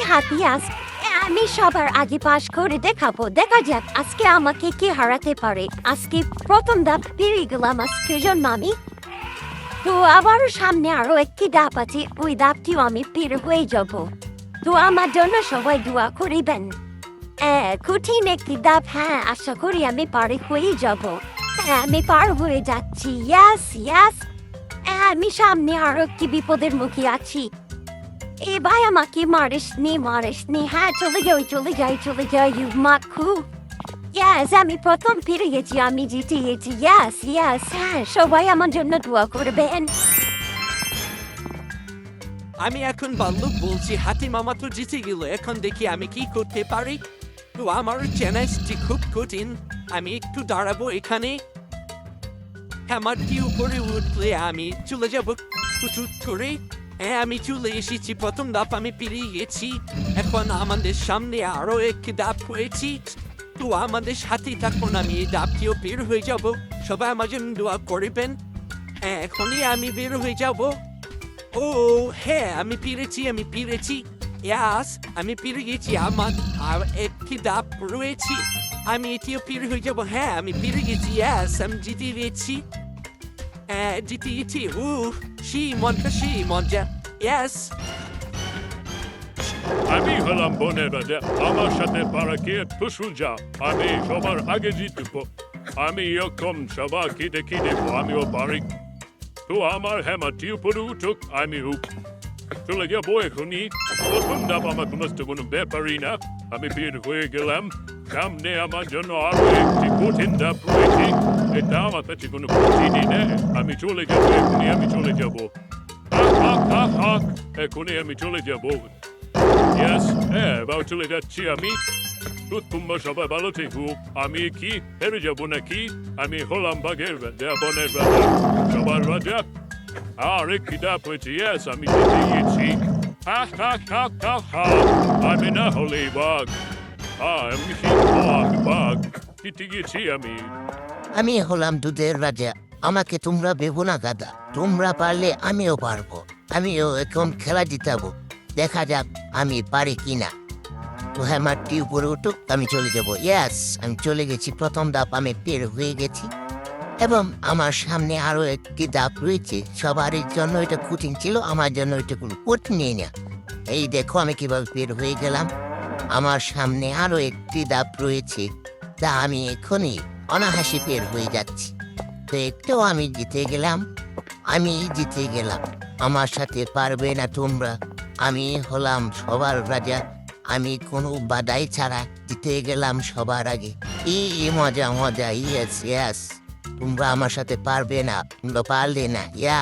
হাতি আমি সবার আগে পাশ করে দেখাবো। দেখা যাক আজকে আমাকে কি হারাতে পারে। আজকে প্রথম ধাপ পেরিয়ে গেলাম আজকের জন্য আমি। তো আবার সামনে আরো একটি ধাপ আছে, ওই ধাপটিও আমি পের হয়ে যাব। তো আমার জন্য সবাই দোয়া করিবেন। কঠিন একটি ধাপ, হ্যাঁ আশা করি আমি পার হয়ে যাব। হ্যাঁ আমি পার হয়ে যাচ্ছি, ইয়াস ইয়াস। আমি সামনে আরো একটি বিপদের মুখে আছি। এ ভাই আমাকে মারিসনি, হ্যাঁ চলে যাই মাখু। ইয়াস আমি প্রথম ফিরে গেছি, আমি জিতে গেছি, ইয়াস ইয়াস। হ্যাঁ সবাই আমার জন্য দোয়া করবেন। আমি এখন ভাল্লুক বলছি, হাতি মামা তো জিতে গেল, এখন দেখি আমি কি করতে পারি। তো আমার চ্যালেঞ্জটি খুব কঠিন, আমি একটু দাঁড়াবো এখানে। হ্যামারটি উপরে উঠলে আমি চলে যাবো টুট করে। হ্যাঁ আমি চলে এসেছি, প্রথম ধাপ আমি পেরিয়ে গেছি। এখন আমাদের সামনে আরো একটি ধাপ হয়েছি। তো আমাদের সাথে থাকুন, আমি এই ধাপটিও বের হয়ে যাব। সবাই আমার জন্য দোয়া করবেন। এখনই আমি বের হয়ে যাব। ও হ্যাঁ আমি পেরেছি ইয়াস আমি পেরে গেছি। আমার আর একটি ধাপ রয়েছে, আমি এটিও পেরে হয়ে যাব। হ্যাঁ আমি পেরে গেছি, ইয়াস আমি জিতে গেছি। জিতে সেই মজা ইয়াস। আমি হলাম বনের রাজা, আমার সাথে পারা কে ফুসুল আমি সবার আগে জিতব। আমি এরকম সবাইকে দেখে দেবো আমিও পারি। তো আমার হ্যামারটি উপরে উঠুক, আমি চলে যাবো এখনই। প্রথম ধাপ আমার কোনো ব্যাপারই না, আমি বের হয়ে গেলাম। সামনে আমার জন্য আরো একটি কঠিন ধাপ রয়েছে, এটা আমার কাছে কোনো কঠিনই না। আমি চলে যাবো এখনই, আমি চলে যাবো এখনই, আমি চলে যাবো। ইয়েস হ্যাঁ এবার চলে যাচ্ছি আমি। তোমরা সবাই ভালো থেকো। আমি কি হেরে যাবো নাকি? আমি হলাম বাঘের রাজা, বনের রাজা, সবার রাজা। আর একটি ধাপ হয়েছে, ইয়েস আমি জিতে গিয়েছি। আমি না হলে বাঘ, আমি বাঘ জিতে গিয়েছি আমি। আমি হলাম দুধের রাজা, আমাকে তোমরা ভেবো না গাদা। তোমরা পারলে আমিও পারবো, আমিও এখন খেলা জিতাবো। দেখা যাক আমি পারি কিনা। তো হ্যামারটি উপরে উঠুক, আমি চলে যাবো। ইয়াস আমি চলে গেছি, প্রথম ধাপ আমি পের হয়ে গেছি। এবং আমার সামনে আরো একটি ধাপ রয়েছে। সবার জন্য এটা কঠিন ছিল, আমার জন্য এটা কোনো কঠিন নেই না। এই দেখো আমি কিভাবে বের হয়ে গেলাম। আমার সামনে আরো একটি ধাপ রয়েছে, তা আমি এখনই অনাহাসি বের হয়ে যাচ্ছি। তো একটাও আমি জিতে গেলাম। আমার সাথে পারবে না তোমরা, আমি হলাম সবার রাজা। আমি কোনো বাধাই ছাড়া জিতে গেলাম সবার আগে। মজা, ইয়েস ইয়েস। তোমরা আমার সাথে পারবে না, তোমরা পারলে না, ইয়া।